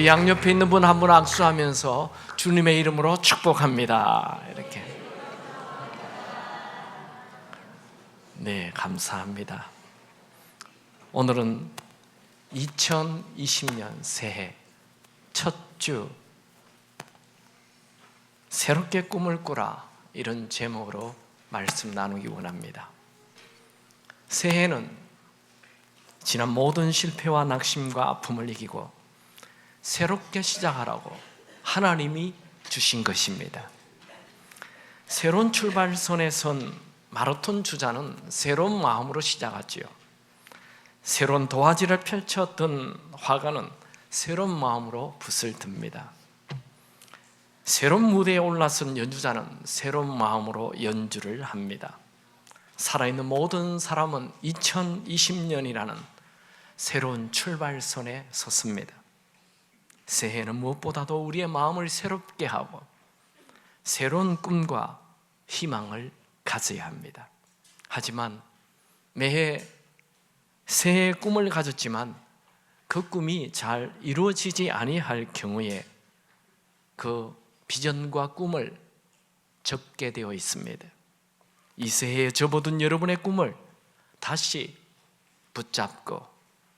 우리 양옆에 있는 분 한 분 악수하면서 주님의 이름으로 축복합니다. 이렇게. 네, 감사합니다. 오늘은 2020년 새해 첫 주, 새롭게 꿈을 꾸라, 이런 제목으로 말씀 나누기 원합니다. 새해는 지난 모든 실패와 낙심과 아픔을 이기고 새롭게 시작하라고 하나님이 주신 것입니다. 새로운 출발선에 선 마라톤 주자는 새로운 마음으로 시작하지요. 새로운 도화지를 펼쳤던 화가는 새로운 마음으로 붓을 듭니다. 새로운 무대에 올라선 연주자는 새로운 마음으로 연주를 합니다. 살아있는 모든 사람은 2020년이라는 새로운 출발선에 섰습니다. 새해는 무엇보다도 우리의 마음을 새롭게 하고 새로운 꿈과 희망을 가져야 합니다. 하지만 매해 새해의 꿈을 가졌지만 그 꿈이 잘 이루어지지 아니할 경우에 그 비전과 꿈을 접게 되어 있습니다. 이 새해에 접어둔 여러분의 꿈을 다시 붙잡고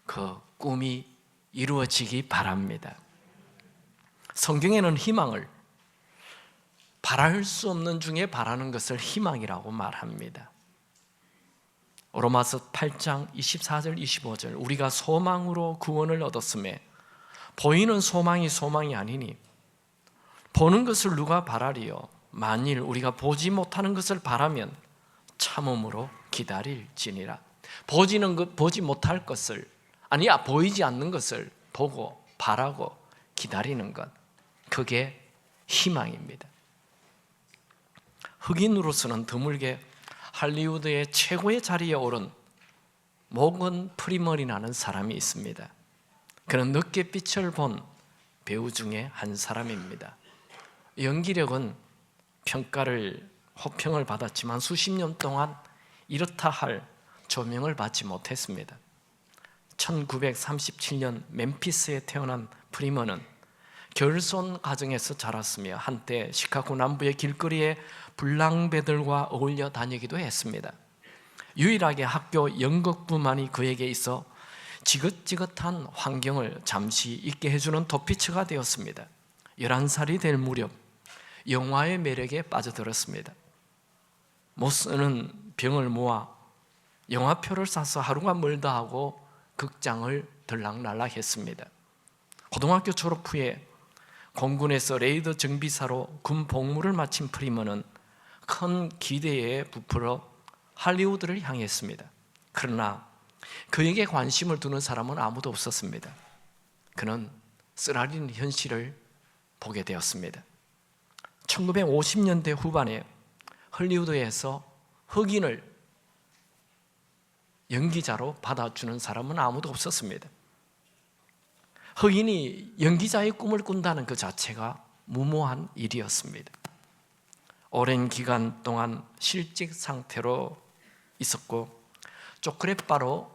그 꿈이 이루어지기 바랍니다. 성경에는 희망을 바랄 수 없는 중에 바라는 것을 희망이라고 말합니다. 로마서 8장 24절 25절, 우리가 소망으로 구원을 얻었음에 보이는 소망이 소망이 아니니 보는 것을 누가 바라리요? 만일 우리가 보지 못하는 것을 바라면 참음으로 기다릴지니라. 보지 못할 것을, 보이지 않는 것을 보고 바라고 기다리는 것, 그게 희망입니다. 흑인으로서는 드물게 할리우드의 최고의 자리에 오른 모건 프리먼이라는 사람이 있습니다. 그는 늦게 빛을 본 배우 중에 한 사람입니다. 연기력은 호평을 받았지만 수십 년 동안 이렇다 할 조명을 받지 못했습니다. 1937년 멤피스에 태어난 프리먼은 결손 가정에서 자랐으며 한때 시카고 남부의 길거리에 불량배들과 어울려 다니기도 했습니다. 유일하게 학교 연극부만이 그에게 있어 지긋지긋한 환경을 잠시 잊게 해주는 도피처가 되었습니다. 11살이 될 무렵 영화의 매력에 빠져들었습니다. 못 쓰는 병을 모아 영화표를 사서 하루가 멀다 하고 극장을 들락날락했습니다. 고등학교 졸업 후에 공군에서 레이더 정비사로 군 복무를 마친 프리먼은 큰 기대에 부풀어 할리우드를 향했습니다. 그러나 그에게 관심을 두는 사람은 아무도 없었습니다. 그는 쓰라린 현실을 보게 되었습니다. 1950년대 후반에 할리우드에서 흑인을 연기자로 받아주는 사람은 아무도 없었습니다. 흑인이 연기자의 꿈을 꾼다는 그 자체가 무모한 일이었습니다. 오랜 기간 동안 실직 상태로 있었고 초콜릿바로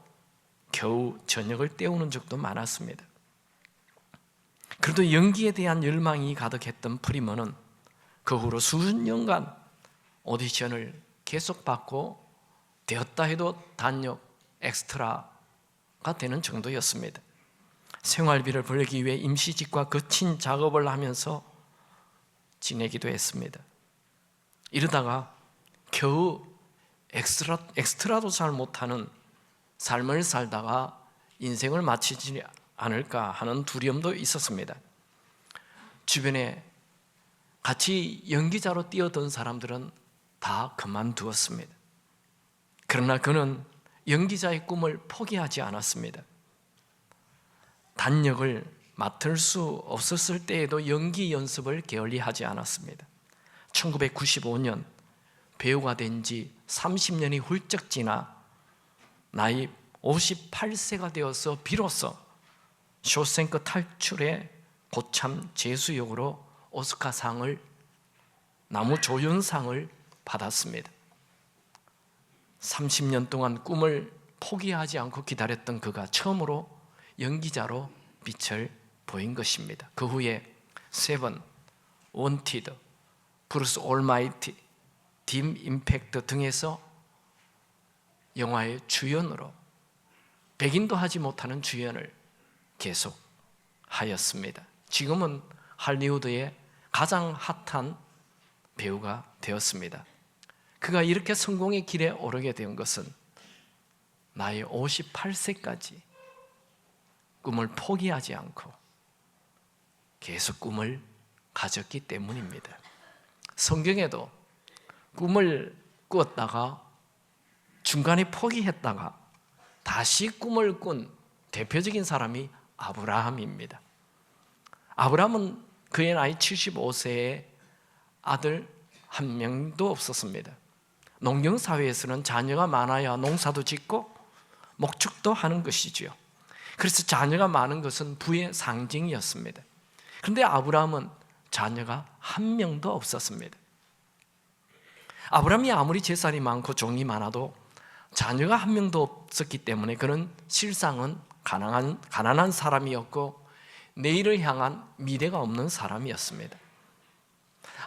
겨우 저녁을 때우는 적도 많았습니다. 그래도 연기에 대한 열망이 가득했던 프리먼은 그 후로 수년간 오디션을 계속 받고 되었다 해도 단역 엑스트라가 되는 정도였습니다. 생활비를 벌기 위해 임시직과 거친 작업을 하면서 지내기도 했습니다. 이러다가 겨우 엑스트라도 잘 못하는 삶을 살다가 인생을 마치지 않을까 하는 두려움도 있었습니다. 주변에 같이 연기자로 뛰어든 사람들은 다 그만두었습니다. 그러나 그는 연기자의 꿈을 포기하지 않았습니다. 단역을 맡을 수 없었을 때에도 연기 연습을 게을리하지 않았습니다. 1995년 배우가 된 지 30년이 훌쩍 지나 나이 58세가 되어서 비로소 쇼생크 탈출의 고참 재수역으로 오스카상을, 나무조연상을 받았습니다. 30년 동안 꿈을 포기하지 않고 기다렸던 그가 처음으로 연기자로 빛을 보인 것입니다. 그 후에 세븐, 원티드, 브루스 올마이티, 딤 임팩트 등에서 영화의 주연으로 백인도 하지 못하는 주연을 계속 하였습니다. 지금은 할리우드의 가장 핫한 배우가 되었습니다. 그가 이렇게 성공의 길에 오르게 된 것은 나이 58세까지 꿈을 포기하지 않고 계속 꿈을 가졌기 때문입니다. 성경에도 꿈을 꾸었다가 중간에 포기했다가 다시 꿈을 꾼 대표적인 사람이 아브라함입니다. 아브라함은 그의 나이 75세에 아들 한 명도 없었습니다. 농경사회에서는 자녀가 많아야 농사도 짓고 목축도 하는 것이지요. 그래서 자녀가 많은 것은 부의 상징이었습니다. 그런데 아브라함은 자녀가 한 명도 없었습니다. 아브라함이 아무리 재산이 많고 종이 많아도 자녀가 한 명도 없었기 때문에 그는 실상은 가난한 사람이었고 내일을 향한 미래가 없는 사람이었습니다.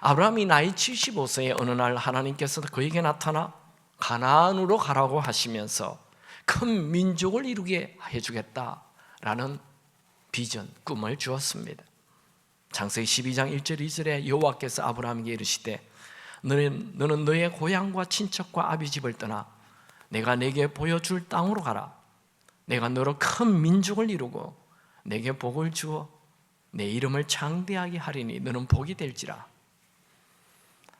아브라함이 나이 75세에 어느 날 하나님께서 그에게 나타나 가나안으로 가라고 하시면서 큰 민족을 이루게 해주겠다라는 비전, 꿈을 주었습니다. 창세기 12장 1절 2절에 여호와께서 아브라함에게 이르시되 너는 너의 고향과 친척과 아비집을 떠나 내가 내게 보여줄 땅으로 가라. 내가 너로 큰 민족을 이루고 내게 복을 주어 내 이름을 창대하게 하리니 너는 복이 될지라.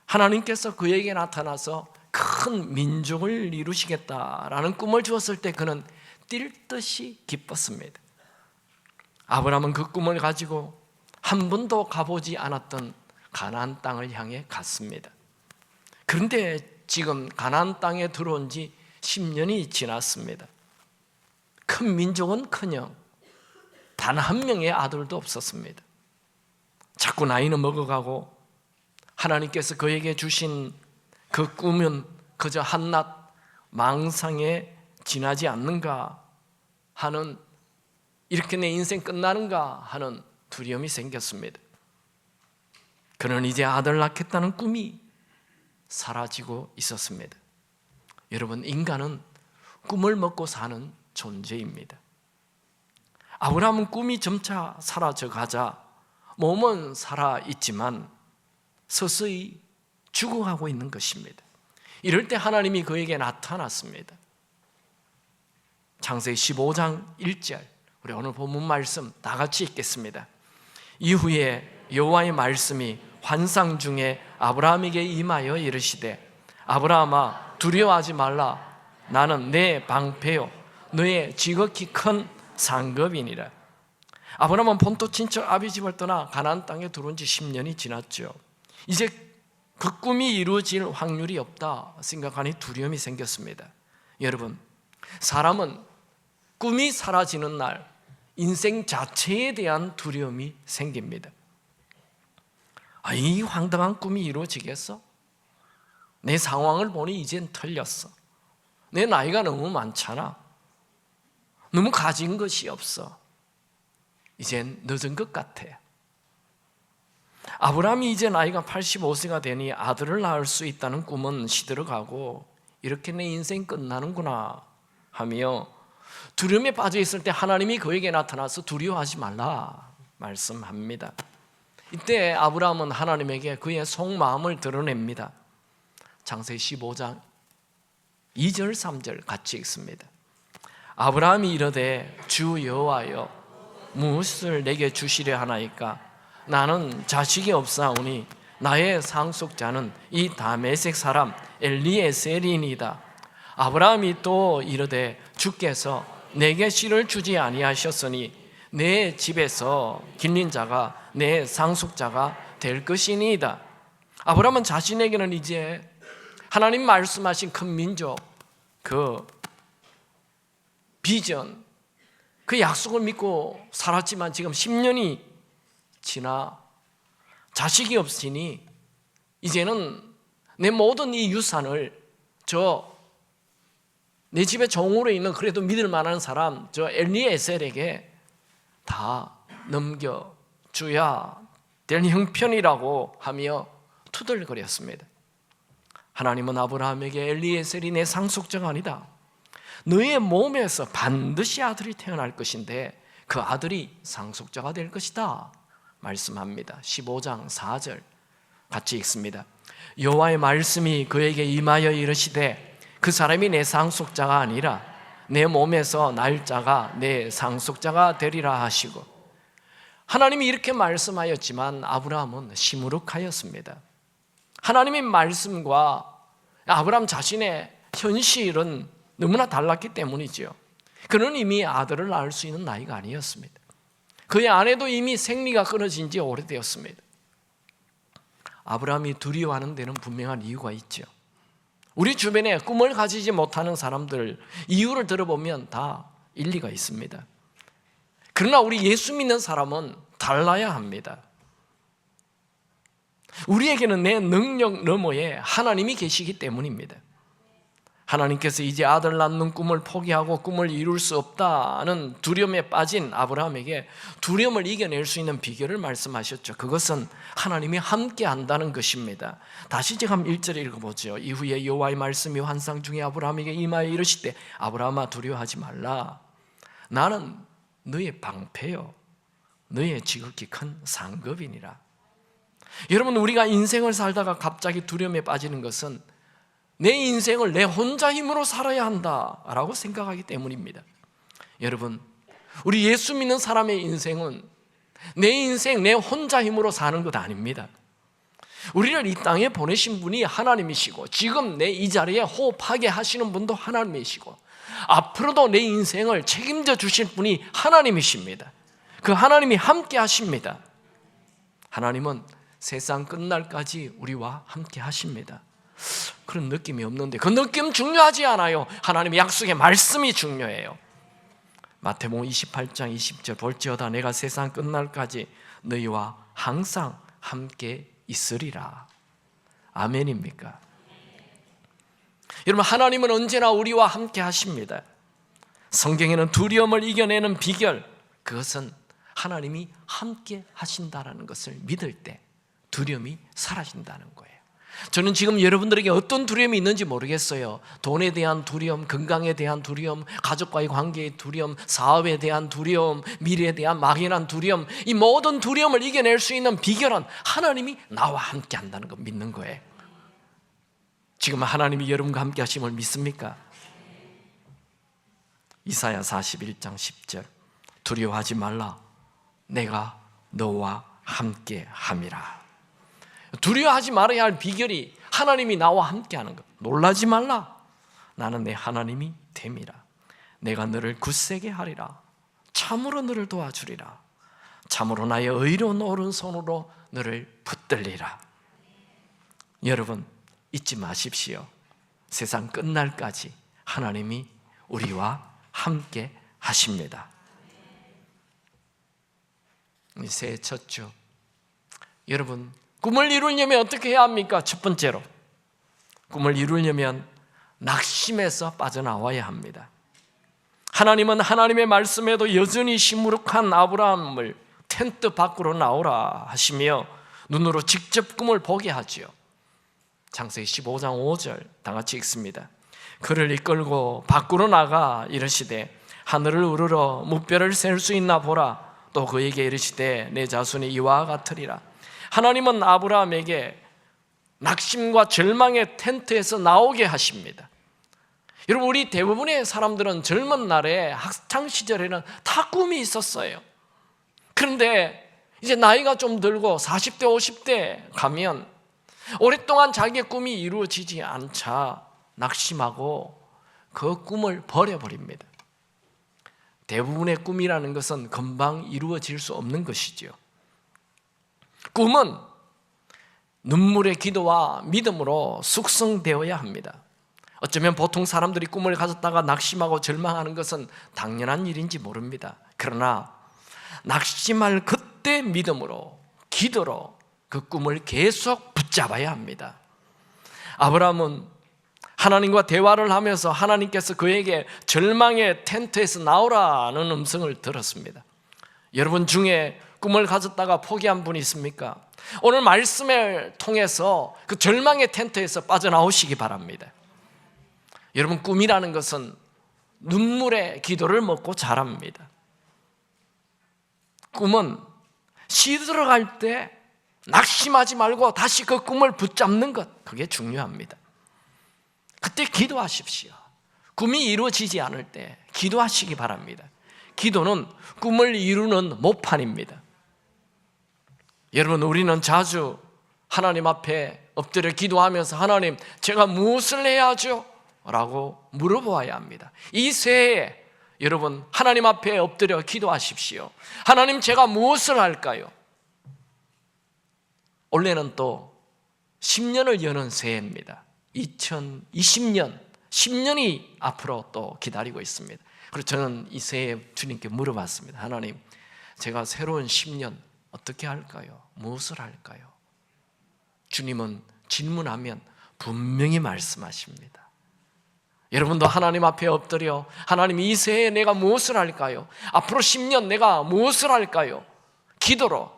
하나님께서 그에게 나타나서 큰 민족을 이루시겠다라는 꿈을 주었을 때 그는 뛸 듯이 기뻤습니다. 아브라함은 그 꿈을 가지고 한 번도 가보지 않았던 가나안 땅을 향해 갔습니다. 그런데 지금 가나안 땅에 들어온 지 10년이 지났습니다. 큰 민족은커녕 단 한 명의 아들도 없었습니다. 자꾸 나이는 먹어가고 하나님께서 그에게 주신 그 꿈은 그저 한낱 망상에 지나지 않는가 하는, 이렇게 내 인생 끝나는가 하는 두려움이 생겼습니다. 그는 이제 아들 낳겠다는 꿈이 사라지고 있었습니다. 여러분, 인간은 꿈을 먹고 사는 존재입니다. 아브라함은 꿈이 점차 사라져 가자 몸은 살아있지만 서서히 죽어가고 있는 것입니다. 이럴 때 하나님이 그에게 나타났습니다. 창세기 15장 1절, 우리 오늘 본문 말씀 다 같이 읽겠습니다. 이후에 여호와의 말씀이 환상 중에 아브라함에게 임하여 이르시되 아브라함아 두려워하지 말라. 나는 내 방패요 너의 지극히 큰 상급이니라. 아브라함은 본토 친척 아비집을 떠나 가나안 땅에 들어온 지 10년이 지났죠. 이제 그 꿈이 이루어질 확률이 없다 생각하니 두려움이 생겼습니다. 여러분, 사람은 꿈이 사라지는 날 인생 자체에 대한 두려움이 생깁니다. 이 황당한 꿈이 이루어지겠어? 내 상황을 보니 이젠 틀렸어. 내 나이가 너무 많잖아. 너무 가진 것이 없어. 이젠 늦은 것 같아. 아브라함이 이제 나이가 85세가 되니 아들을 낳을 수 있다는 꿈은 시들어가고 이렇게 내 인생 끝나는구나 하며 두려움에 빠져 있을 때 하나님이 그에게 나타나서 두려워하지 말라 말씀합니다. 이때 아브라함은 하나님에게 그의 속마음을 드러냅니다. 창세기 15장 2절 3절 같이 읽습니다. 아브라함이 이르되 주 여호와여 무엇을 내게 주시려 하나이까? 나는 자식이 없사오니 나의 상속자는 이 다메섹 사람 엘리에셀이니이다. 아브라함이 또 이르되 주께서 내게 씨를 주지 아니하셨으니 내 집에서 길린 자가 내 상속자가 될 것이니이다. 아브라함은 자신에게는 이제 하나님 말씀하신 큰 민족, 그 비전, 그 약속을 믿고 살았지만 지금 10년이 지나 자식이 없으니 이제는 내 모든 이 유산을 내 집에 종으로 있는 그래도 믿을 만한 사람 저 엘리에셀에게 다 넘겨줘야 될 형편이라고 하며 투덜거렸습니다. 하나님은 아브라함에게 엘리에셀이 내 상속자가 아니다. 너의 몸에서 반드시 아들이 태어날 것인데 그 아들이 상속자가 될 것이다 말씀합니다. 15장 4절 같이 읽습니다. 여호와의 말씀이 그에게 임하여 이르시되 그 사람이 내 상속자가 아니라 내 몸에서 날 자가 내 상속자가 되리라 하시고, 하나님이 이렇게 말씀하였지만 아브라함은 시무룩하였습니다. 하나님의 말씀과 아브라함 자신의 현실은 너무나 달랐기 때문이죠. 그는 이미 아들을 낳을 수 있는 나이가 아니었습니다. 그의 아내도 이미 생리가 끊어진 지 오래되었습니다. 아브라함이 두려워하는 데는 분명한 이유가 있죠. 우리 주변에 꿈을 가지지 못하는 사람들 이유를 들어보면 다 일리가 있습니다. 그러나 우리 예수 믿는 사람은 달라야 합니다. 우리에게는 내 능력 너머에 하나님이 계시기 때문입니다. 하나님께서 이제 아들 낳는 꿈을 포기하고 꿈을 이룰 수 없다는 두려움에 빠진 아브라함에게 두려움을 이겨낼 수 있는 비결을 말씀하셨죠. 그것은 하나님이 함께 한다는 것입니다. 다시 제가 1절에 읽어보죠. 이후에 여호와의 말씀이 환상 중에 아브라함에게 임하여 이르시되 아브라함아 두려워하지 말라. 나는 너의 방패요 너의 지극히 큰 상급이니라. 여러분, 우리가 인생을 살다가 갑자기 두려움에 빠지는 것은 내 인생을 내 혼자 힘으로 살아야 한다라고 생각하기 때문입니다. 여러분, 우리 예수 믿는 사람의 인생은 내 인생 내 혼자 힘으로 사는 것 아닙니다. 우리를 이 땅에 보내신 분이 하나님이시고 지금 내 이 자리에 호흡하게 하시는 분도 하나님이시고 앞으로도 내 인생을 책임져 주실 분이 하나님이십니다. 그 하나님이 함께 하십니다. 하나님은 세상 끝날까지 우리와 함께 하십니다. 그런 느낌이 없는데 그 느낌 중요하지 않아요. 하나님의 약속의 말씀이 중요해요. 마태복음 28장 20절 볼지어다 내가 세상 끝날까지 너희와 항상 함께 있으리라. 아멘입니까? 여러분, 하나님은 언제나 우리와 함께 하십니다. 성경에는 두려움을 이겨내는 비결, 그것은 하나님이 함께 하신다는 것을 믿을 때 두려움이 사라진다는 거예요. 저는 지금 여러분들에게 어떤 두려움이 있는지 모르겠어요. 돈에 대한 두려움, 건강에 대한 두려움, 가족과의 관계의 두려움, 사업에 대한 두려움, 미래에 대한 막연한 두려움, 이 모든 두려움을 이겨낼 수 있는 비결은 하나님이 나와 함께 한다는 거 믿는 거예요. 지금 하나님이 여러분과 함께 하심을 믿습니까? 이사야 41장 10절 두려워하지 말라 내가 너와 함께 함이라. 두려워하지 말아야 할 비결이 하나님이 나와 함께하는 것. 놀라지 말라 나는 내 하나님이 됨이라. 내가 너를 굳세게 하리라. 참으로 너를 도와주리라. 참으로 나의 의로운 오른손으로 너를 붙들리라. 여러분, 잊지 마십시오. 세상 끝날까지 하나님이 우리와 함께 하십니다. 새해 첫 주, 여러분, 꿈을 이루려면 어떻게 해야 합니까? 첫 번째로, 꿈을 이루려면 낙심에서 빠져나와야 합니다. 하나님은 하나님의 말씀에도 여전히 시무룩한 아브라함을 텐트 밖으로 나오라 하시며 눈으로 직접 꿈을 보게 하지요. 창세기 15장 5절 다 같이 읽습니다. 그를 이끌고 밖으로 나가 이르시되 하늘을 우러러 무뼈를 셀 수 있나 보라. 또 그에게 이르시되 내 자손이 이와 같으리라. 하나님은 아브라함에게 낙심과 절망의 텐트에서 나오게 하십니다. 여러분, 우리 대부분의 사람들은 젊은 날에 학창 시절에는 다 꿈이 있었어요. 그런데 이제 나이가 좀 들고 40대 50대 가면 오랫동안 자기의 꿈이 이루어지지 않자 낙심하고 그 꿈을 버려버립니다. 대부분의 꿈이라는 것은 금방 이루어질 수 없는 것이죠. 꿈은 눈물의 기도와 믿음으로 숙성되어야 합니다. 어쩌면 보통 사람들이 꿈을 가졌다가 낙심하고 절망하는 것은 당연한 일인지 모릅니다. 그러나 낙심할 그때 믿음으로, 기도로 그 꿈을 계속 붙잡아야 합니다. 아브라함은 하나님과 대화를 하면서 하나님께서 그에게 절망의 텐트에서 나오라는 음성을 들었습니다. 여러분 중에 꿈을 가졌다가 포기한 분이 있습니까? 오늘 말씀을 통해서 그 절망의 텐트에서 빠져나오시기 바랍니다. 여러분, 꿈이라는 것은 눈물의 기도를 먹고 자랍니다. 꿈은 시들어갈 때 낙심하지 말고 다시 그 꿈을 붙잡는 것, 그게 중요합니다. 그때 기도하십시오. 꿈이 이루어지지 않을 때 기도하시기 바랍니다. 기도는 꿈을 이루는 모판입니다. 여러분, 우리는 자주 하나님 앞에 엎드려 기도하면서 하나님, 제가 무엇을 해야 하죠? 라고 물어보아야 합니다. 이 새해에 여러분, 하나님 앞에 엎드려 기도하십시오. 하나님, 제가 무엇을 할까요? 올해는 또 10년을 여는 새해입니다. 2020년, 10년이 앞으로 또 기다리고 있습니다. 그래서 저는 이 새해에 주님께 물어봤습니다. 하나님, 제가 새로운 10년 어떻게 할까요? 무엇을 할까요? 주님은 질문하면 분명히 말씀하십니다. 여러분도 하나님 앞에 엎드려 하나님, 이 새해에 내가 무엇을 할까요? 앞으로 10년 내가 무엇을 할까요? 기도로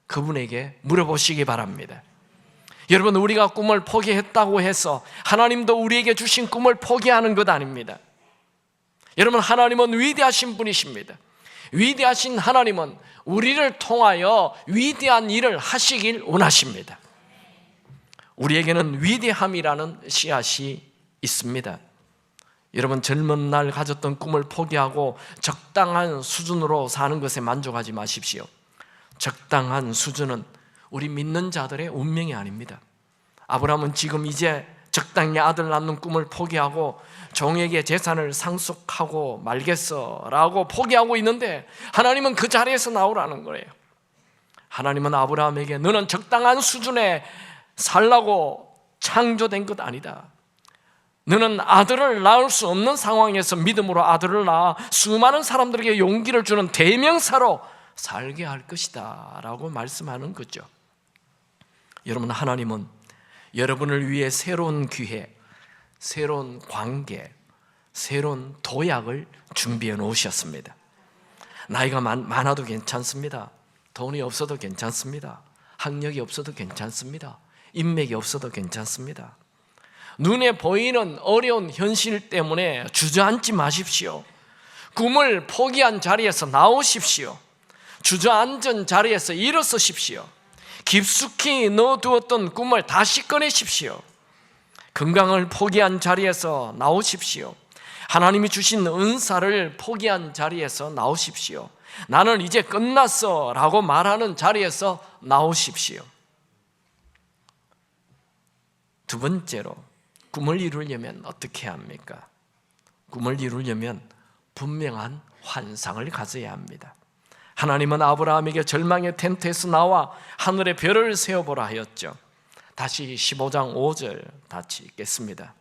그분에게 물어보시기 바랍니다. 여러분, 우리가 꿈을 포기했다고 해서 하나님도 우리에게 주신 꿈을 포기하는 것 아닙니다. 여러분, 하나님은 위대하신 분이십니다. 위대하신 하나님은 우리를 통하여 위대한 일을 하시길 원하십니다. 우리에게는 위대함이라는 씨앗이 있습니다. 여러분, 젊은 날 가졌던 꿈을 포기하고 적당한 수준으로 사는 것에 만족하지 마십시오. 적당한 수준은 우리 믿는 자들의 운명이 아닙니다. 아브라함은 지금 이제 적당히 아들 낳는 꿈을 포기하고 종에게 재산을 상속하고 말겠어라고 포기하고 있는데 하나님은 그 자리에서 나오라는 거예요. 하나님은 아브라함에게 너는 적당한 수준에 살라고 창조된 것 아니다. 너는 아들을 낳을 수 없는 상황에서 믿음으로 아들을 낳아 수많은 사람들에게 용기를 주는 대명사로 살게 할 것이다 라고 말씀하는 거죠. 여러분, 하나님은 여러분을 위해 새로운 기회, 새로운 관계, 새로운 도약을 준비해 놓으셨습니다. 나이가 많아도 괜찮습니다. 돈이 없어도 괜찮습니다. 학력이 없어도 괜찮습니다. 인맥이 없어도 괜찮습니다. 눈에 보이는 어려운 현실 때문에 주저앉지 마십시오. 꿈을 포기한 자리에서 나오십시오. 주저앉은 자리에서 일어서십시오. 깊숙이 넣어두었던 꿈을 다시 꺼내십시오. 건강을 포기한 자리에서 나오십시오. 하나님이 주신 은사를 포기한 자리에서 나오십시오. 나는 이제 끝났어 라고 말하는 자리에서 나오십시오. 두 번째로, 꿈을 이루려면 어떻게 합니까? 꿈을 이루려면 분명한 환상을 가져야 합니다. 하나님은 아브라함에게 절망의 텐트에서 나와 하늘의 별을 세어보라 하였죠. 다시 15장 5절 같이 읽겠습니다.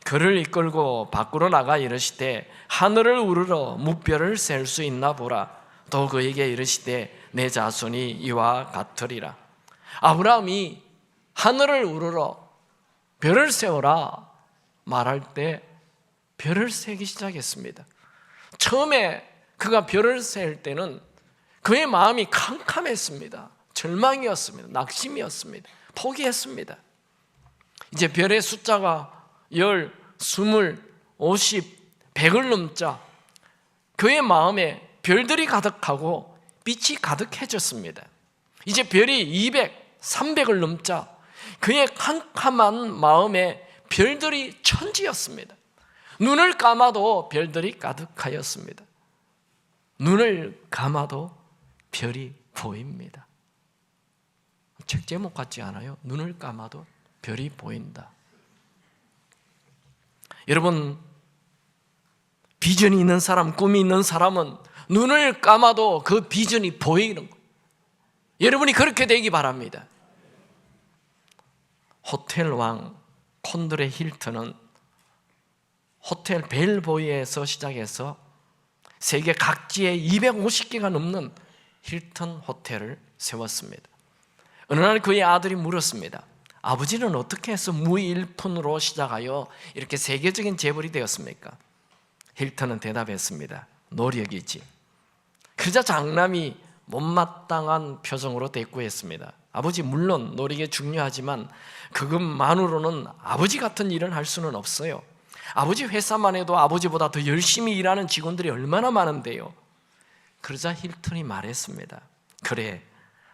그를 이끌고 밖으로 나가 이르시되 하늘을 우러러 무별을 셀 수 있나 보라. 또 그에게 이르시되 내 자손이 이와 같으리라. 아브라함이 하늘을 우러러 별을 세워라 말할 때 별을 세기 시작했습니다. 처음에 그가 별을 셀 때는 그의 마음이 캄캄했습니다. 절망이었습니다. 낙심이었습니다. 포기했습니다. 이제 별의 숫자가 10, 20, 50, 100을 넘자 그의 마음에 별들이 가득하고 빛이 가득해졌습니다. 이제 별이 200, 300을 넘자 그의 캄캄한 마음에 별들이 천지였습니다. 눈을 감아도 별들이 가득하였습니다. 눈을 감아도 별이 보입니다. 책 제목 같지 않아요? 눈을 감아도 별이 보인다. 여러분, 비전이 있는 사람, 꿈이 있는 사람은 눈을 감아도 그 비전이 보이는 거예요. 여러분이 그렇게 되기 바랍니다. 호텔 왕 콘드레 힐튼은 호텔 벨보이에서 시작해서 세계 각지에 250개가 넘는 힐튼 호텔을 세웠습니다. 어느 날 그의 아들이 물었습니다. 아버지는 어떻게 해서 무일푼으로 시작하여 이렇게 세계적인 재벌이 되었습니까? 힐튼은 대답했습니다. 노력이지. 그러자 장남이 못마땅한 표정으로 대꾸했습니다. 아버지, 물론 노력이 중요하지만 그것만으로는 아버지 같은 일을 할 수는 없어요. 아버지 회사만 해도 아버지보다 더 열심히 일하는 직원들이 얼마나 많은데요. 그러자 힐튼이 말했습니다. 그래,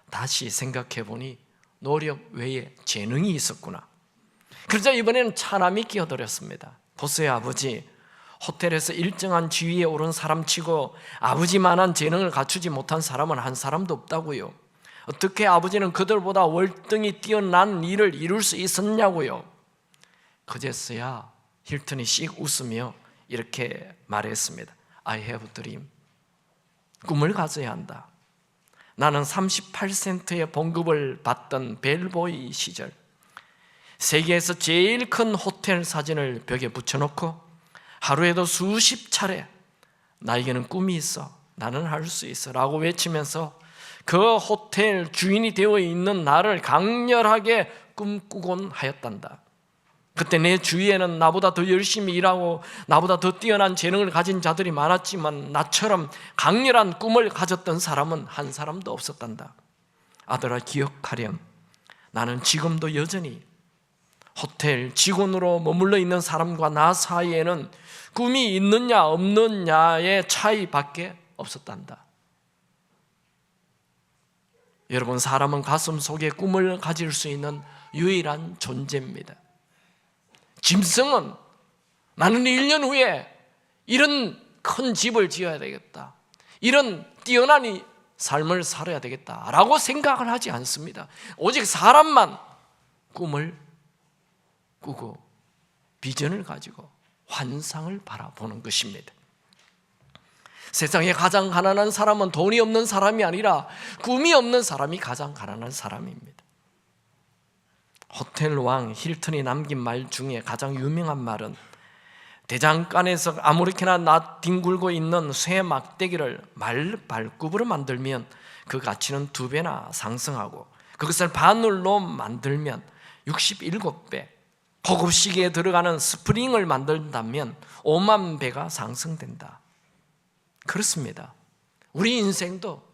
다시 생각해보니 노력 외에 재능이 있었구나. 그러자 이번에는 차남이 끼어들었습니다. 보세요, 아버지, 호텔에서 일정한 지위에 오른 사람치고 아버지만한 재능을 갖추지 못한 사람은 한 사람도 없다고요. 어떻게 아버지는 그들보다 월등히 뛰어난 일을 이룰 수 있었냐고요. 그제서야 힐튼이 씩 웃으며 이렇게 말했습니다. I have a dream. 꿈을 가져야 한다. 나는 38센트의 봉급을 받던 벨보이 시절 세계에서 제일 큰 호텔 사진을 벽에 붙여놓고 하루에도 수십 차례 나에게는 꿈이 있어, 나는 할 수 있어 라고 외치면서 그 호텔 주인이 되어 있는 나를 강렬하게 꿈꾸곤 하였단다. 그때 내 주위에는 나보다 더 열심히 일하고 나보다 더 뛰어난 재능을 가진 자들이 많았지만 나처럼 강렬한 꿈을 가졌던 사람은 한 사람도 없었단다. 아들아, 기억하렴. 나는 지금도 여전히 호텔 직원으로 머물러 있는 사람과 나 사이에는 꿈이 있느냐 없느냐의 차이밖에 없었단다. 여러분, 사람은 가슴 속에 꿈을 가질 수 있는 유일한 존재입니다. 짐승은 나는 1년 후에 이런 큰 집을 지어야 되겠다, 이런 뛰어난 삶을 살아야 되겠다라고 생각을 하지 않습니다. 오직 사람만 꿈을 꾸고 비전을 가지고 환상을 바라보는 것입니다. 세상에 가장 가난한 사람은 돈이 없는 사람이 아니라 꿈이 없는 사람이 가장 가난한 사람입니다. 호텔 왕 힐튼이 남긴 말 중에 가장 유명한 말은 대장간에서 아무렇게나 뒹굴고 있는 쇠 막대기를 말 발굽으로 만들면 그 가치는 2배나 상승하고 그것을 바늘로 만들면 67배, 고급 시계에 들어가는 스프링을 만든다면 5만 배가 상승된다. 그렇습니다. 우리 인생도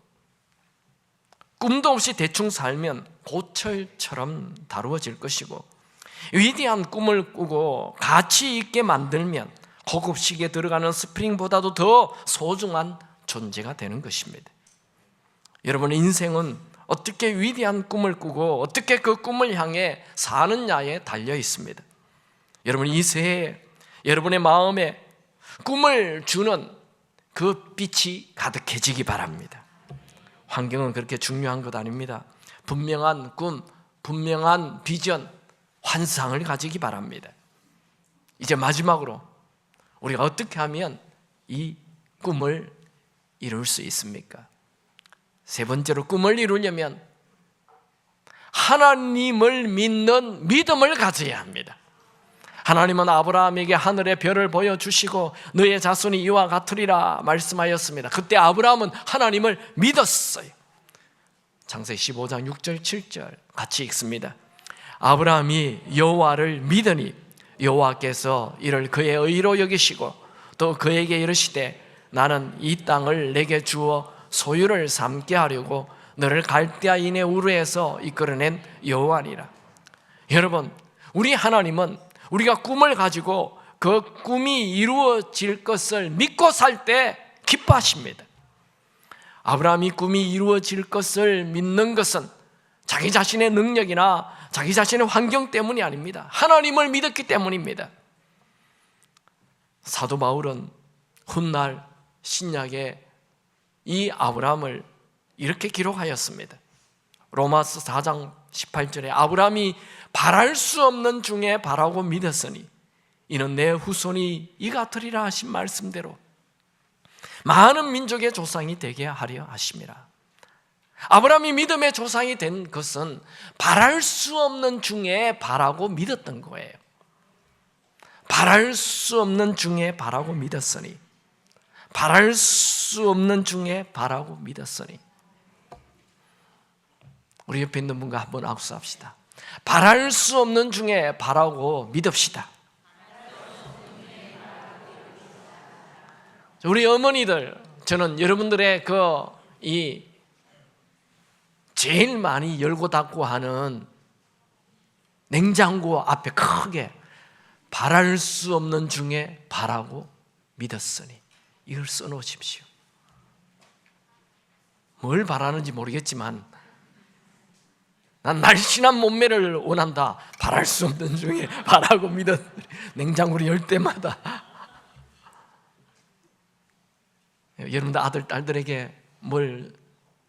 꿈도 없이 대충 살면 고철처럼 다루어질 것이고, 위대한 꿈을 꾸고 가치 있게 만들면 고급 시계에 들어가는 스프링보다도 더 소중한 존재가 되는 것입니다. 여러분, 인생은 어떻게 위대한 꿈을 꾸고 어떻게 그 꿈을 향해 사느냐에 달려 있습니다. 여러분, 이 새해 여러분의 마음에 꿈을 주는 그 빛이 가득해지기 바랍니다. 환경은 그렇게 중요한 것 아닙니다. 분명한 꿈, 분명한 비전, 환상을 가지기 바랍니다. 이제 마지막으로 우리가 어떻게 하면 이 꿈을 이룰 수 있습니까? 세 번째로, 꿈을 이루려면 하나님을 믿는 믿음을 가져야 합니다. 하나님은 아브라함에게 하늘의 별을 보여주시고 너의 자손이 이와 같으리라 말씀하였습니다. 그때 아브라함은 하나님을 믿었어요. 창세기 15장 6절 7절 같이 읽습니다. 아브라함이 여호와를 믿으니 여호와께서 이를 그의 의로 여기시고 또 그에게 이르시되 나는 이 땅을 내게 주어 소유를 삼게 하려고 너를 갈대아인의 우르에서 이끌어낸 여호와니라. 여러분, 우리 하나님은 우리가 꿈을 가지고 그 꿈이 이루어질 것을 믿고 살 때 기뻐하십니다. 아브라함이 꿈이 이루어질 것을 믿는 것은 자기 자신의 능력이나 자기 자신의 환경 때문이 아닙니다. 하나님을 믿었기 때문입니다. 사도 바울은 훗날 신약에 이 아브라함을 이렇게 기록하였습니다. 로마서 4장 18절에 아브라함이 바랄 수 없는 중에 바라고 믿었으니 이는 내 후손이 이 같으리라 하신 말씀대로 많은 민족의 조상이 되게 하려 하심이라. 아브라함이 믿음의 조상이 된 것은 바랄 수 없는 중에 바라고 믿었던 거예요. 바랄 수 없는 중에 바라고 믿었으니, 바랄 수 없는 중에 바라고 믿었으니. 우리 옆에 있는 분과 한번 악수합시다. 바랄 수 없는 중에 바라고 믿읍시다. 우리 어머니들, 저는 여러분들의 이 제일 많이 열고 닫고 하는 냉장고 앞에 크게 바랄 수 없는 중에 바라고 믿었으니, 이걸 써놓으십시오. 뭘 바라는지 모르겠지만 난 날씬한 몸매를 원한다. 바랄 수 없는 중에 바라고 믿었으니. 냉장고를 열 때마다 여러분들 아들, 딸들에게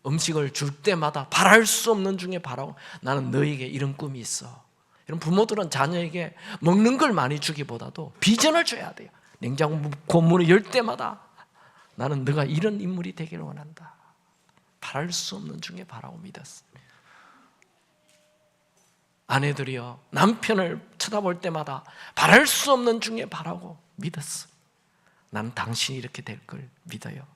음식을 줄 때마다 바랄 수 없는 중에 바라고, 나는 너에게 이런 꿈이 있어. 이런 부모들은 자녀에게 먹는 걸 많이 주기보다도 비전을 줘야 돼요. 냉장고 문을 열 때마다 나는 너가 이런 인물이 되기를 원한다. 바랄 수 없는 중에 바라고 믿었어. 아내들이요, 남편을 쳐다볼 때마다 바랄 수 없는 중에 바라고 믿었어. 나는 당신이 이렇게 될 걸 믿어요.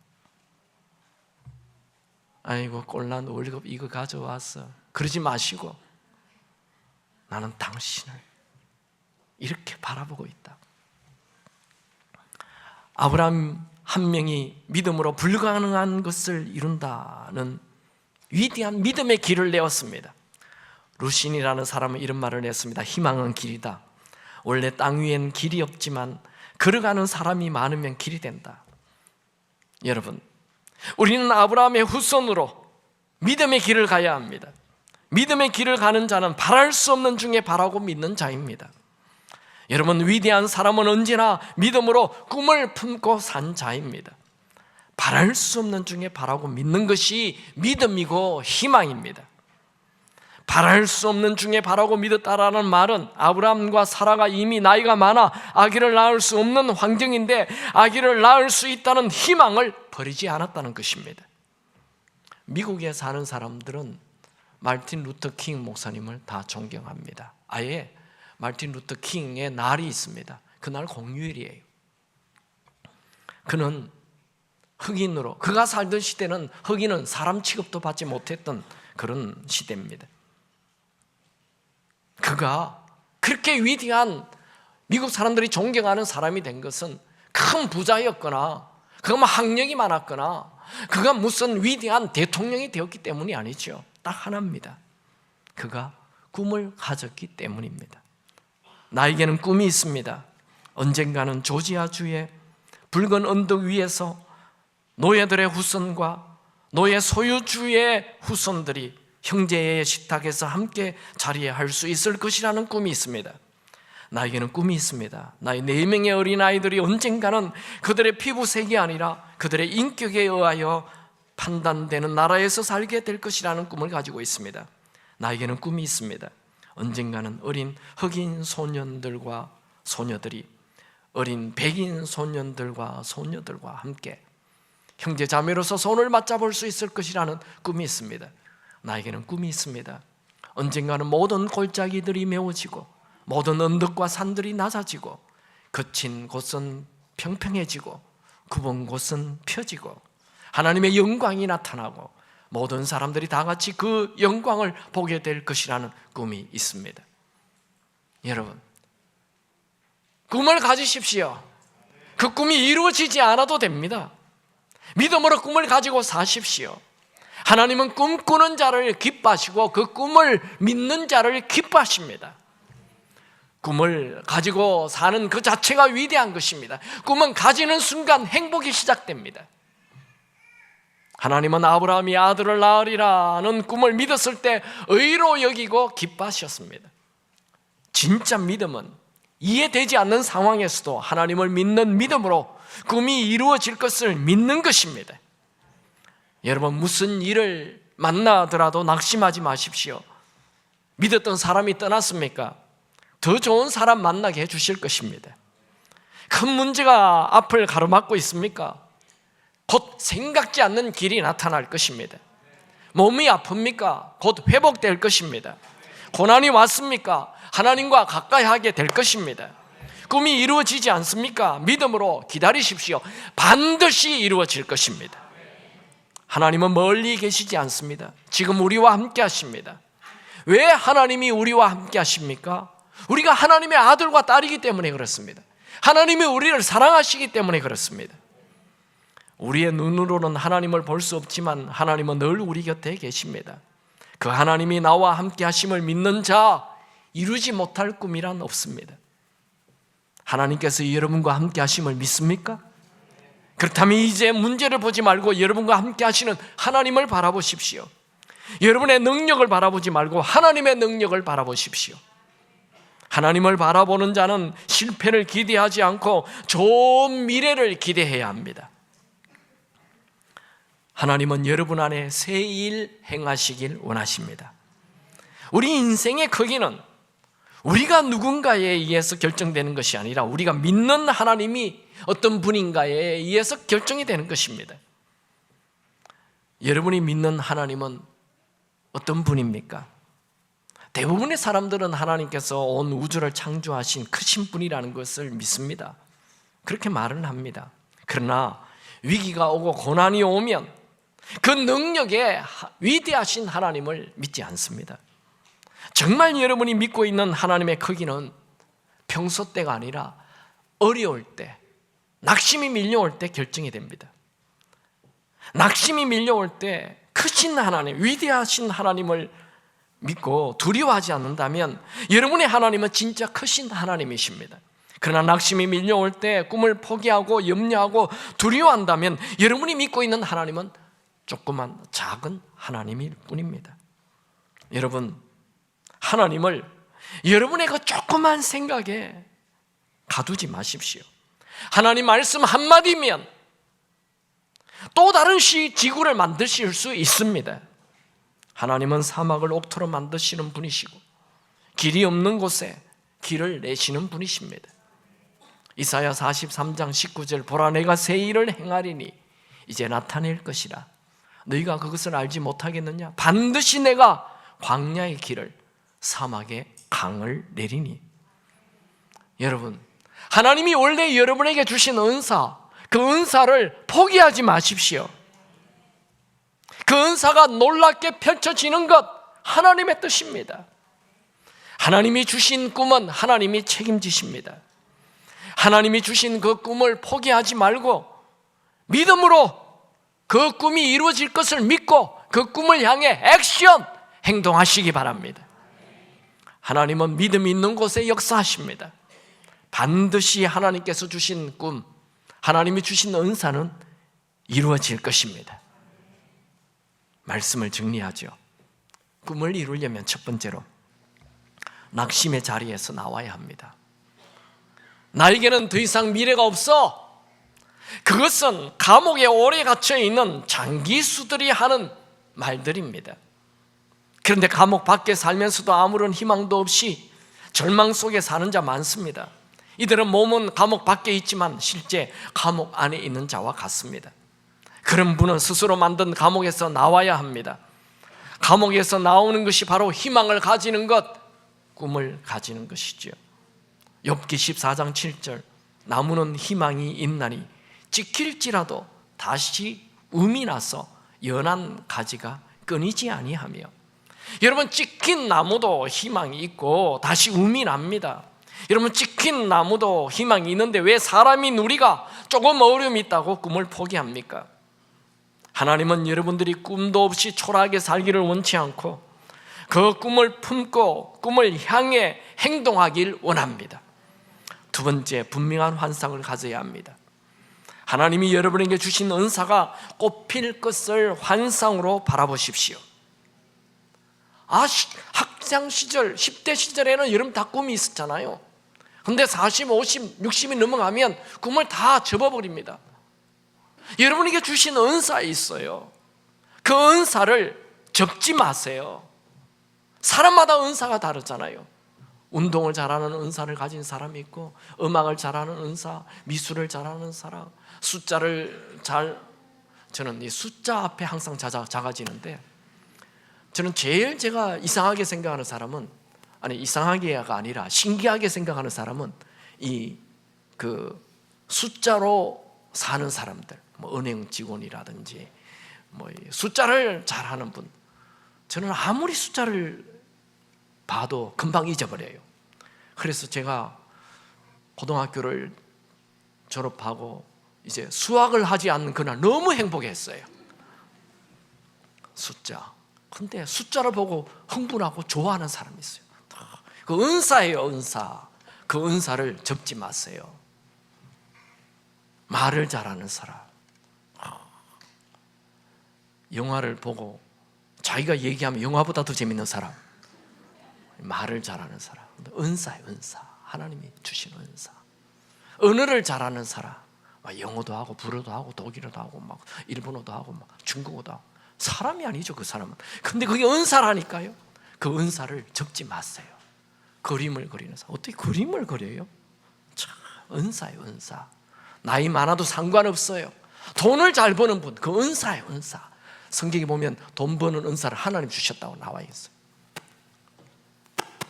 아이고 꼴난 월급 이거 가져왔어. 그러지 마시고 나는 당신을 이렇게 바라보고 있다. 아브라함 한 명이 믿음으로 불가능한 것을 이룬다는 위대한 믿음의 길을 내었습니다. 루신이라는 사람은 이런 말을 했습니다. 희망은 길이다. 원래 땅 위엔 길이 없지만 걸어가는 사람이 많으면 길이 된다. 여러분, 우리는 아브라함의 후손으로 믿음의 길을 가야 합니다. 믿음의 길을 가는 자는 바랄 수 없는 중에 바라고 믿는 자입니다. 여러분, 위대한 사람은 언제나 믿음으로 꿈을 품고 산 자입니다. 바랄 수 없는 중에 바라고 믿는 것이 믿음이고 희망입니다. 바랄 수 없는 중에 바라고 믿었다라는 말은 아브라함과 사라가 이미 나이가 많아 아기를 낳을 수 없는 환경인데 아기를 낳을 수 있다는 희망을 버리지 않았다는 것입니다. 미국에 사는 사람들은 마틴 루터 킹 목사님을 다 존경합니다. 아예 마틴 루터 킹의 날이 있습니다. 그날 공휴일이에요. 그는 흑인으로, 그가 살던 시대는 흑인은 사람 취급도 받지 못했던 그런 시대입니다. 그가 그렇게 위대한 미국 사람들이 존경하는 사람이 된 것은 큰 부자였거나 그가 학력이 많았거나 그가 무슨 위대한 대통령이 되었기 때문이 아니죠. 딱 하나입니다. 그가 꿈을 가졌기 때문입니다. 나에게는 꿈이 있습니다. 언젠가는 조지아주의 붉은 언덕 위에서 노예들의 후손과 노예 소유주의 후손들이 형제의 식탁에서 함께 자리할 수 있을 것이라는 꿈이 있습니다. 나에게는 꿈이 있습니다. 나의 4명의 어린아이들이 언젠가는 그들의 피부색이 아니라 그들의 인격에 의하여 판단되는 나라에서 살게 될 것이라는 꿈을 가지고 있습니다. 나에게는 꿈이 있습니다. 언젠가는 어린 흑인 소년들과 소녀들이 어린 백인 소년들과 소녀들과 함께 형제 자매로서 손을 맞잡을 수 있을 것이라는 꿈이 있습니다. 나에게는 꿈이 있습니다. 언젠가는 모든 골짜기들이 메워지고 모든 언덕과 산들이 낮아지고 거친 곳은 평평해지고 굽은 곳은 펴지고 하나님의 영광이 나타나고 모든 사람들이 다 같이 그 영광을 보게 될 것이라는 꿈이 있습니다. 여러분, 꿈을 가지십시오. 그 꿈이 이루어지지 않아도 됩니다. 믿음으로 꿈을 가지고 사십시오. 하나님은 꿈꾸는 자를 기뻐하시고 그 꿈을 믿는 자를 기뻐하십니다. 꿈을 가지고 사는 그 자체가 위대한 것입니다. 꿈은 가지는 순간 행복이 시작됩니다. 하나님은 아브라함이 아들을 낳으리라는 꿈을 믿었을 때 의로 여기고 기뻐하셨습니다. 진짜 믿음은 이해되지 않는 상황에서도 하나님을 믿는 믿음으로 꿈이 이루어질 것을 믿는 것입니다. 여러분, 무슨 일을 만나더라도 낙심하지 마십시오. 믿었던 사람이 떠났습니까? 더 좋은 사람 만나게 해주실 것입니다. 큰 문제가 앞을 가로막고 있습니까? 곧 생각지 않는 길이 나타날 것입니다. 몸이 아픕니까? 곧 회복될 것입니다. 고난이 왔습니까? 하나님과 가까이 하게 될 것입니다. 꿈이 이루어지지 않습니까? 믿음으로 기다리십시오. 반드시 이루어질 것입니다. 하나님은 멀리 계시지 않습니다. 지금 우리와 함께 하십니다. 왜 하나님이 우리와 함께 하십니까? 우리가 하나님의 아들과 딸이기 때문에 그렇습니다. 하나님이 우리를 사랑하시기 때문에 그렇습니다. 우리의 눈으로는 하나님을 볼 수 없지만 하나님은 늘 우리 곁에 계십니다. 그 하나님이 나와 함께 하심을 믿는 자, 이루지 못할 꿈이란 없습니다. 하나님께서 여러분과 함께 하심을 믿습니까? 그렇다면 이제 문제를 보지 말고 여러분과 함께 하시는 하나님을 바라보십시오. 여러분의 능력을 바라보지 말고 하나님의 능력을 바라보십시오. 하나님을 바라보는 자는 실패를 기대하지 않고 좋은 미래를 기대해야 합니다. 하나님은 여러분 안에 새 일 행하시길 원하십니다. 우리 인생의 크기는 우리가 누군가에 의해서 결정되는 것이 아니라 우리가 믿는 하나님이 어떤 분인가에 의해서 결정이 되는 것입니다. 여러분이 믿는 하나님은 어떤 분입니까? 대부분의 사람들은 하나님께서 온 우주를 창조하신 크신 분이라는 것을 믿습니다. 그렇게 말을 합니다. 그러나 위기가 오고 고난이 오면 그 능력에 위대하신 하나님을 믿지 않습니다. 정말 여러분이 믿고 있는 하나님의 크기는 평소 때가 아니라 어려울 때, 낙심이 밀려올 때 결정이 됩니다. 낙심이 밀려올 때 크신 하나님, 위대하신 하나님을 믿고 두려워하지 않는다면 여러분의 하나님은 진짜 크신 하나님이십니다. 그러나 낙심이 밀려올 때 꿈을 포기하고 염려하고 두려워한다면 여러분이 믿고 있는 하나님은 조그만 작은 하나님일 뿐입니다. 여러분, 하나님을 여러분의 그 조그만 생각에 가두지 마십시오. 하나님 말씀 한마디면 또 다른 지구를 만드실 수 있습니다. 하나님은 사막을 옥토로 만드시는 분이시고 길이 없는 곳에 길을 내시는 분이십니다. 이사야 43장 19절 보라 내가 새 일을 행하리니 이제 나타낼 것이라 너희가 그것을 알지 못하겠느냐 반드시 내가 광야의 길을 사막에 강을 내리니. 여러분, 하나님이 원래 여러분에게 주신 은사, 그 은사를 포기하지 마십시오. 그 은사가 놀랍게 펼쳐지는 것 하나님의 뜻입니다. 하나님이 주신 꿈은 하나님이 책임지십니다. 하나님이 주신 그 꿈을 포기하지 말고 믿음으로 그 꿈이 이루어질 것을 믿고 그 꿈을 향해 액션 행동하시기 바랍니다. 하나님은 믿음이 있는 곳에 역사하십니다. 반드시 하나님께서 주신 꿈, 하나님이 주신 은사는 이루어질 것입니다. 말씀을 정리하죠. 꿈을 이루려면 첫 번째로 낙심의 자리에서 나와야 합니다. 나에게는 더 이상 미래가 없어. 그것은 감옥에 오래 갇혀 있는 장기수들이 하는 말들입니다. 그런데 감옥 밖에 살면서도 아무런 희망도 없이 절망 속에 사는 자 많습니다. 이들은 몸은 감옥 밖에 있지만 실제 감옥 안에 있는 자와 같습니다. 그런 분은 스스로 만든 감옥에서 나와야 합니다. 감옥에서 나오는 것이 바로 희망을 가지는 것, 꿈을 가지는 것이죠. 욥기 14장 7절 나무는 희망이 있나니 찍힐지라도 다시 음이 나서 연한 가지가 끊이지 아니하며. 여러분, 찍힌 나무도 희망이 있고 다시 음이 납니다. 여러분, 찍힌 나무도 희망이 있는데 왜 사람인 우리가 조금 어려움이 있다고 꿈을 포기합니까? 하나님은 여러분들이 꿈도 없이 초라하게 살기를 원치 않고 그 꿈을 품고 꿈을 향해 행동하길 원합니다. 두 번째, 분명한 환상을 가져야 합니다. 하나님이 여러분에게 주신 은사가 꽃필 것을 환상으로 바라보십시오. 학창 시절, 10대 시절에는 여러분 다 꿈이 있었잖아요. 근데 40, 50, 60이 넘어가면 꿈을 다 접어버립니다. 여러분에게 주신 은사 있어요. 그 은사를 접지 마세요. 사람마다 은사가 다르잖아요. 운동을 잘하는 은사를 가진 사람이 있고, 음악을 잘하는 은사, 미술을 잘하는 사람, 숫자를 저는 이 숫자 앞에 항상 작아지는데, 저는 제일 제가 이상하게 생각하는 사람은, 이상하게가 아니라 신기하게 생각하는 사람은 그 숫자로 사는 사람들, 은행 직원이라든지 숫자를 잘하는 분. 저는 아무리 숫자를 봐도 금방 잊어버려요. 그래서 제가 고등학교를 졸업하고 이제 수학을 하지 않는 그날 너무 행복했어요. 숫자 근데 숫자를 보고 흥분하고 좋아하는 사람이 있어요. 그 은사예요, 은사. 그 은사를 접지 마세요. 말을 잘하는 사람, 영화를 보고 자기가 얘기하면 영화보다 더 재밌는 사람, 말을 잘하는 사람, 은사예요, 은사. 하나님이 주신 은사. 언어를 잘하는 사람, 영어도 하고 불어도 하고 독일어도 하고 막 일본어도 하고 막 중국어도 하고. 사람이 아니죠, 그 사람은. 근데 그게 은사라니까요. 그 은사를 접지 마세요. 그림을 그리는 사람, 어떻게 그림을 그려요? 참, 은사예요, 은사. 나이 많아도 상관없어요. 돈을 잘 버는 분, 그 은사예요, 은사. 성경에 보면 돈 버는 은사를 하나님 주셨다고 나와 있어요.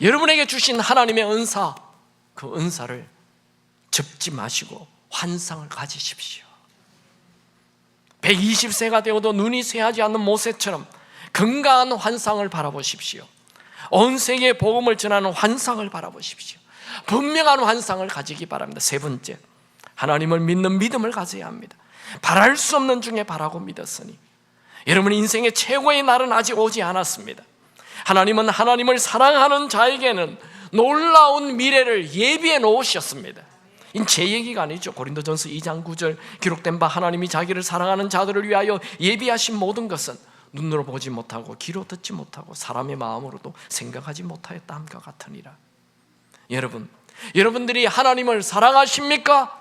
여러분에게 주신 하나님의 은사, 그 은사를 접지 마시고 환상을 가지십시오. 120세가 되어도 눈이 쇠하지 않는 모세처럼 건강한 환상을 바라보십시오. 온 세계에 복음을 전하는 환상을 바라보십시오. 분명한 환상을 가지기 바랍니다. 세 번째, 하나님을 믿는 믿음을 가져야 합니다. 바랄 수 없는 중에 바라고 믿었으니. 여러분, 인생의 최고의 날은 아직 오지 않았습니다. 하나님은 하나님을 사랑하는 자에게는 놀라운 미래를 예비해 놓으셨습니다. 이건 제 얘기가 아니죠. 고린도전서 2장 9절 기록된 바 하나님이 자기를 사랑하는 자들을 위하여 예비하신 모든 것은 눈으로 보지 못하고 귀로 듣지 못하고 사람의 마음으로도 생각하지 못하였다 함과 같으니라. 여러분, 여러분들이 하나님을 사랑하십니까?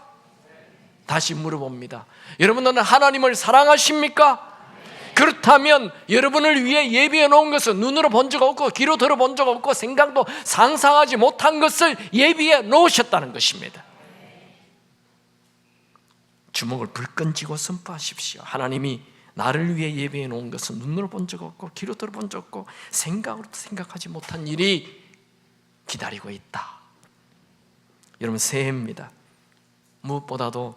다시 물어봅니다. 여러분들은 하나님을 사랑하십니까? 그렇다면 여러분을 위해 예비해 놓은 것은 눈으로 본 적 없고 귀로 들어본 적 없고 생각도 상상하지 못한 것을 예비해 놓으셨다는 것입니다. 주먹을 불끈 쥐고 선포하십시오. 하나님이 나를 위해 예비해 놓은 것은 눈으로 본 적 없고 귀로 들어본 적 없고 생각으로도 생각하지 못한 일이 기다리고 있다. 여러분, 새해입니다. 무엇보다도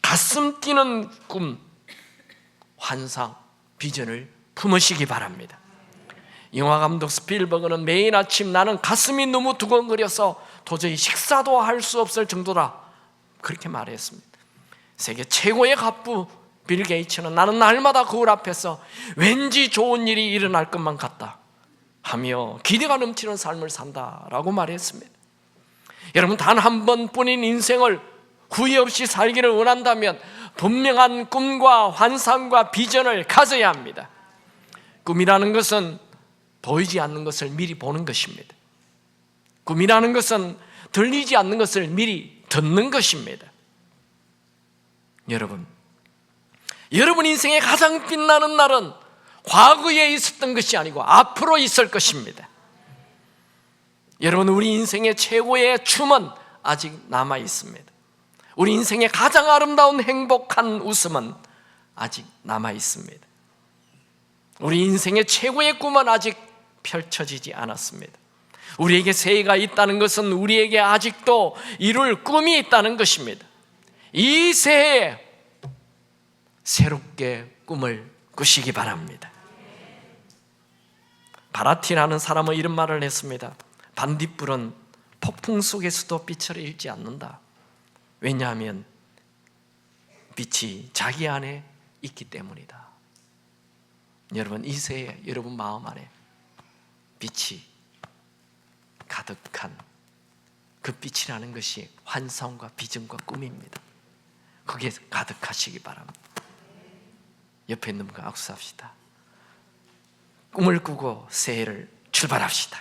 가슴 뛰는 꿈, 환상, 비전을 품으시기 바랍니다. 영화감독 스필버그는 매일 아침 나는 가슴이 너무 두근거려서 도저히 식사도 할 수 없을 정도다, 그렇게 말했습니다. 세계 최고의 갑부 빌 게이츠는 나는 날마다 거울 앞에서 왠지 좋은 일이 일어날 것만 같다 하며 기대가 넘치는 삶을 산다라고 말했습니다. 여러분, 단 한 번뿐인 인생을 후회 없이 살기를 원한다면 분명한 꿈과 환상과 비전을 가져야 합니다. 꿈이라는 것은 보이지 않는 것을 미리 보는 것입니다. 꿈이라는 것은 들리지 않는 것을 미리 듣는 것입니다. 여러분 인생의 가장 빛나는 날은 과거에 있었던 것이 아니고 앞으로 있을 것입니다. 여러분, 우리 인생의 최고의 춤은 아직 남아 있습니다. 우리 인생의 가장 아름다운 행복한 웃음은 아직 남아 있습니다. 우리 인생의 최고의 꿈은 아직 펼쳐지지 않았습니다. 우리에게 새해가 있다는 것은 우리에게 아직도 이룰 꿈이 있다는 것입니다. 이 새해에 새롭게 꿈을 꾸시기 바랍니다. 바라티라는 사람은 이런 말을 했습니다. 반딧불은 폭풍 속에서도 빛을 잃지 않는다. 왜냐하면 빛이 자기 안에 있기 때문이다. 여러분, 이 새해 여러분 마음 안에 빛이 가득한 그 빛이라는 것이 환상과 비전과 꿈입니다. 그게 가득하시기 바랍니다. 옆에 있는 분과 악수합시다. 꿈을 꾸고 새해를 출발합시다.